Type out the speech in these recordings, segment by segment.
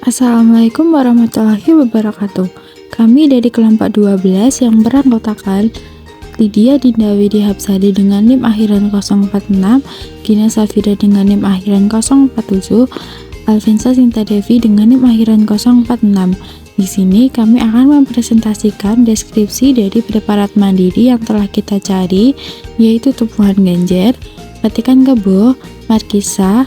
Assalamualaikum warahmatullahi wabarakatuh. Kami dari kelompok 12 yang beranggotakan Lydia Dinda Widi Hapsari dengan NIM akhiran 046, Gina Safira dengan NIM akhiran 047, Alvinsa Sinta Devi dengan NIM akhiran 046. Di sini kami akan mempresentasikan deskripsi dari preparat mandiri yang telah kita cari, yaitu tumbuhan genjer, petikan kebo, markisa,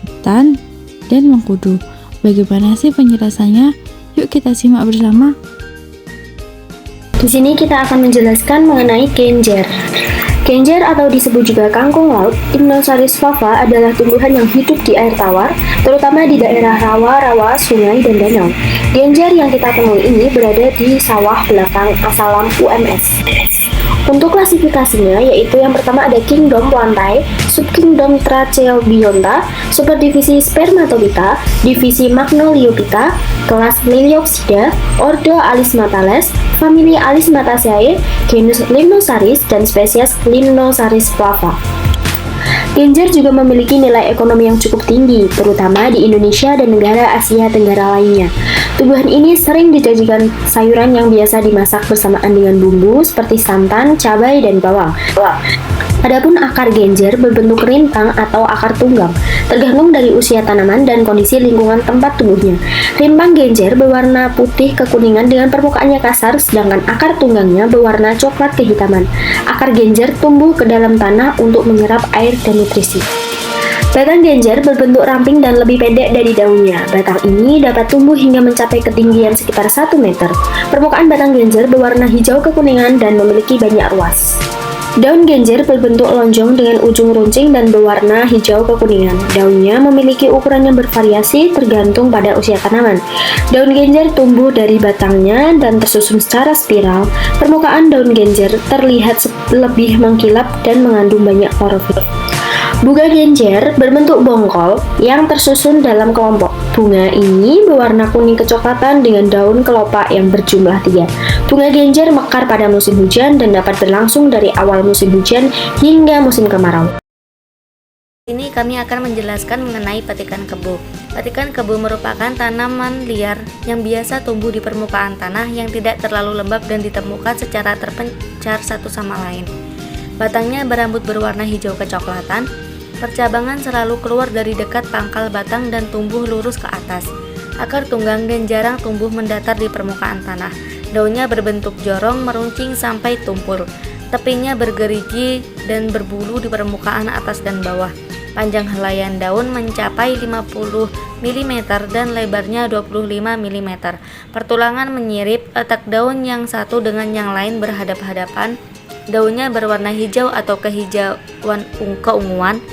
hutan, dan mengkudu. Bagaimana sih penjelasannya? Yuk kita simak bersama. Di sini kita akan menjelaskan mengenai genjer. Genjer atau disebut juga kangkung laut, Hypnosaris flava adalah tumbuhan yang hidup di air tawar, terutama di daerah rawa-rawa, sungai, dan danau. Genjer yang kita temui ini berada di sawah belakang Asalam UMS. Untuk klasifikasinya yaitu yang pertama ada kingdom lantai, subkingdom Tracheobionta, superdivisi Spermatophyta, divisi Magnoliophyta, kelas Lilioxida, ordo Alismatales, famili Alismataceae, genus Limnosaris, dan spesies Limnosaris flava. Genjer juga memiliki nilai ekonomi yang cukup tinggi, terutama di Indonesia dan negara Asia Tenggara lainnya. Tumbuhan ini sering dijajikan sayuran yang biasa dimasak bersamaan dengan bumbu seperti santan, cabai, dan bawang. Adapun akar genjer berbentuk rintang atau akar tunggang, tergantung dari usia tanaman dan kondisi lingkungan tempat tumbuhnya. Rimpang genjer berwarna putih kekuningan dengan permukaannya kasar, sedangkan akar tunggangnya berwarna coklat kehitaman. Akar genjer tumbuh ke dalam tanah untuk menyerap air dan nutrisi. Batang genjer berbentuk ramping dan lebih pendek dari daunnya. Batang ini dapat tumbuh hingga mencapai ketinggian sekitar 1 meter. Permukaan batang genjer berwarna hijau kekuningan dan memiliki banyak ruas. Daun genjer berbentuk lonjong dengan ujung runcing dan berwarna hijau kekuningan. Daunnya memiliki ukuran yang bervariasi tergantung pada usia tanaman. Daun genjer tumbuh dari batangnya dan tersusun secara spiral. Permukaan daun genjer terlihat lebih mengkilap dan mengandung banyak klorofil. Bunga genjer berbentuk bongkol yang tersusun dalam kelompok. Bunga ini berwarna kuning kecoklatan dengan daun kelopak yang berjumlah 3. Bunga genjer mekar pada musim hujan dan dapat berlangsung dari awal musim hujan hingga musim kemarau. Ini kami akan menjelaskan mengenai petikan kebo. Petikan kebo merupakan tanaman liar yang biasa tumbuh di permukaan tanah yang tidak terlalu lembab dan ditemukan secara terpencar satu sama lain. Batangnya berambut berwarna hijau kecoklatan. Percabangan selalu keluar dari dekat pangkal batang dan tumbuh lurus ke atas. Akar tunggang dan jarang tumbuh mendatar di permukaan tanah. Daunnya berbentuk jorong meruncing sampai tumpul. Tepinya bergerigi dan berbulu di permukaan atas dan bawah. Panjang helaian daun mencapai 50 mm dan lebarnya 25 mm. Pertulangan menyirip, letak daun yang satu dengan yang lain berhadap-hadapan. Daunnya berwarna hijau atau kehijauan keunguan,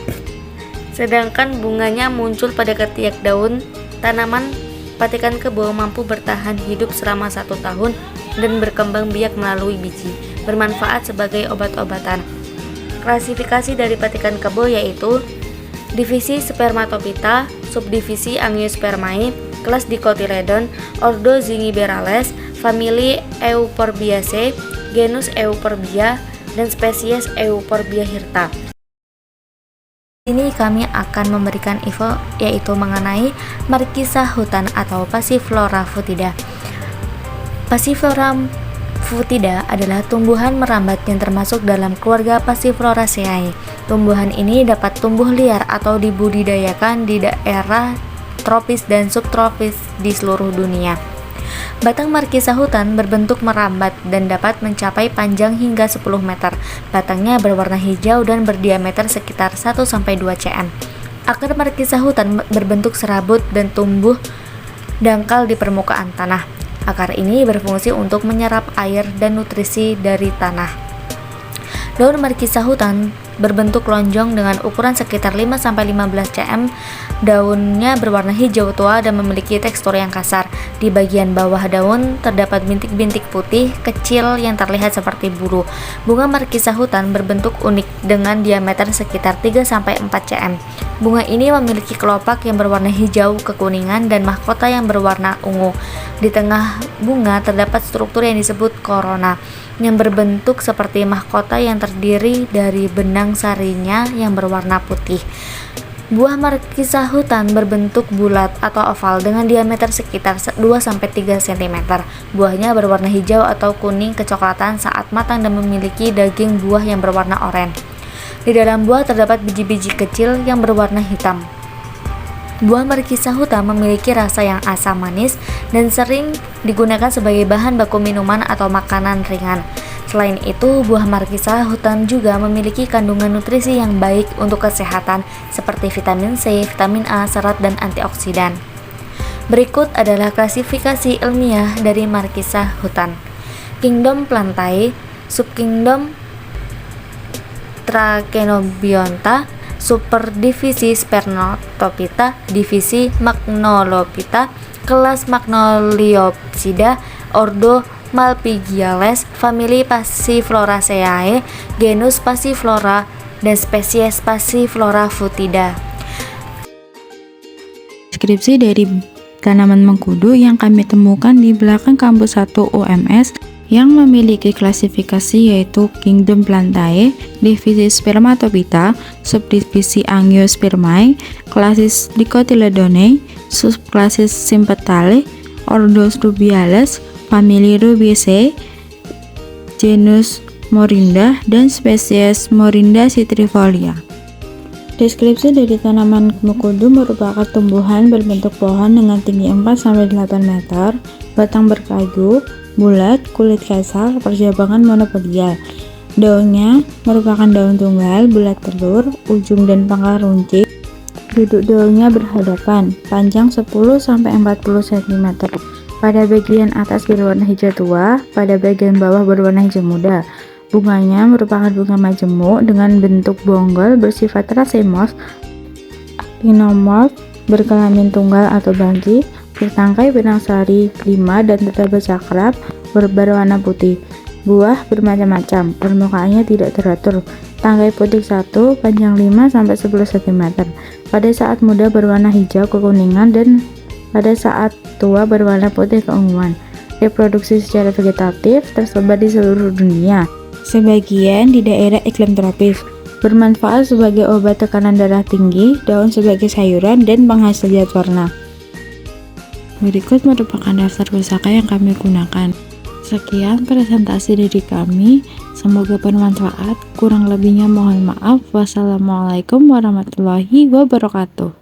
sedangkan bunganya muncul pada ketiak daun. Tanaman petikan kebo mampu bertahan hidup selama 1 tahun dan berkembang biak melalui biji, bermanfaat sebagai obat-obatan. Klasifikasi dari petikan kebo yaitu divisi Spermatophyta, subdivisi Angiospermae, kelas Dicotyledon, ordo Zingiberales, famili Euphorbiaceae, genus Euphorbia, dan spesies Euphorbia hirta. Ini kami akan memberikan info yaitu mengenai markisa hutan atau Passiflora foetida. Passiflora foetida adalah tumbuhan merambat yang termasuk dalam keluarga Passifloraceae. Tumbuhan ini dapat tumbuh liar atau dibudidayakan di daerah tropis dan subtropis di seluruh dunia. Batang markisa hutan berbentuk merambat dan dapat mencapai panjang hingga 10 meter. Batangnya berwarna hijau dan berdiameter sekitar 1-2 cm. Akar markisa hutan berbentuk serabut dan tumbuh dangkal di permukaan tanah. Akar ini berfungsi untuk menyerap air dan nutrisi dari tanah. Daun markisa hutan berbentuk lonjong dengan ukuran sekitar 5-15 cm. Daunnya berwarna hijau tua dan memiliki tekstur yang kasar. Di bagian bawah daun terdapat bintik-bintik putih kecil yang terlihat seperti bulu. Bunga markisa hutan berbentuk unik dengan diameter sekitar 3-4 cm. Bunga ini memiliki kelopak yang berwarna hijau kekuningan dan mahkota yang berwarna ungu. Di tengah bunga terdapat struktur yang disebut korona, yang berbentuk seperti mahkota yang terdiri dari benang sarinya yang berwarna putih. Buah markisa hutan berbentuk bulat atau oval dengan diameter sekitar 2-3 cm. Buahnya berwarna hijau atau kuning kecoklatan saat matang dan memiliki daging buah yang berwarna oranye. Di dalam buah terdapat biji-biji kecil yang berwarna hitam. Buah markisa hutan memiliki rasa yang asam manis dan sering digunakan sebagai bahan baku minuman atau makanan ringan. Selain itu, buah markisa hutan juga memiliki kandungan nutrisi yang baik untuk kesehatan seperti vitamin C, vitamin A, serat, dan antioksidan. Berikut adalah klasifikasi ilmiah dari markisa hutan. Kingdom Plantae, Subkingdom Trachenobionta, Superdivisi Spermatophyta, Divisi Magnolophyta, Kelas Magnoliopsida, Ordo Malpighiales, famili Passifloraceae, genus Passiflora, dan spesies Passiflora foetida. Deskripsi dari tanaman mengkudu yang kami temukan di belakang kampus 1 UMS yang memiliki klasifikasi yaitu Kingdom Plantae, divisi Spermatophyta, subdivisi Angiospermae, klasis Dicotyledonea, subklasis Sympetale, ordo Rubiales, famili Rubiaceae, genus Morinda, dan spesies Morinda citrifolia. Deskripsi dari tanaman mengkudu merupakan tumbuhan berbentuk pohon dengan tinggi 4-8 meter, batang berkayu, bulat, kulit kasar, percabangan monopodial. Daunnya merupakan daun tunggal, bulat telur, ujung dan pangkal runcing. Duduk daunnya berhadapan, panjang 10-40 cm. Pada bagian atas berwarna hijau tua, pada bagian bawah berwarna hijau muda. Bunganya merupakan bunga majemuk dengan bentuk bonggol bersifat racemose, actinomorph, berkelamin tunggal atau bangkit, bertangkai benang sari 5 dan tetap bercakrap, berwarna putih. Buah bermacam-macam, permukaannya tidak teratur. Tangkai putih 1, panjang 5-10 cm. Pada saat muda berwarna hijau kekuningan dan pada saat tua berwarna putih keunguan. Reproduksi secara vegetatif tersebar di seluruh dunia, sebagian di daerah iklim tropis. Bermanfaat sebagai obat tekanan darah tinggi, daun sebagai sayuran, dan penghasil zat warna. Berikut merupakan daftar pusaka yang kami gunakan. Sekian presentasi dari kami, semoga bermanfaat. Kurang lebihnya mohon maaf. Wassalamualaikum warahmatullahi wabarakatuh.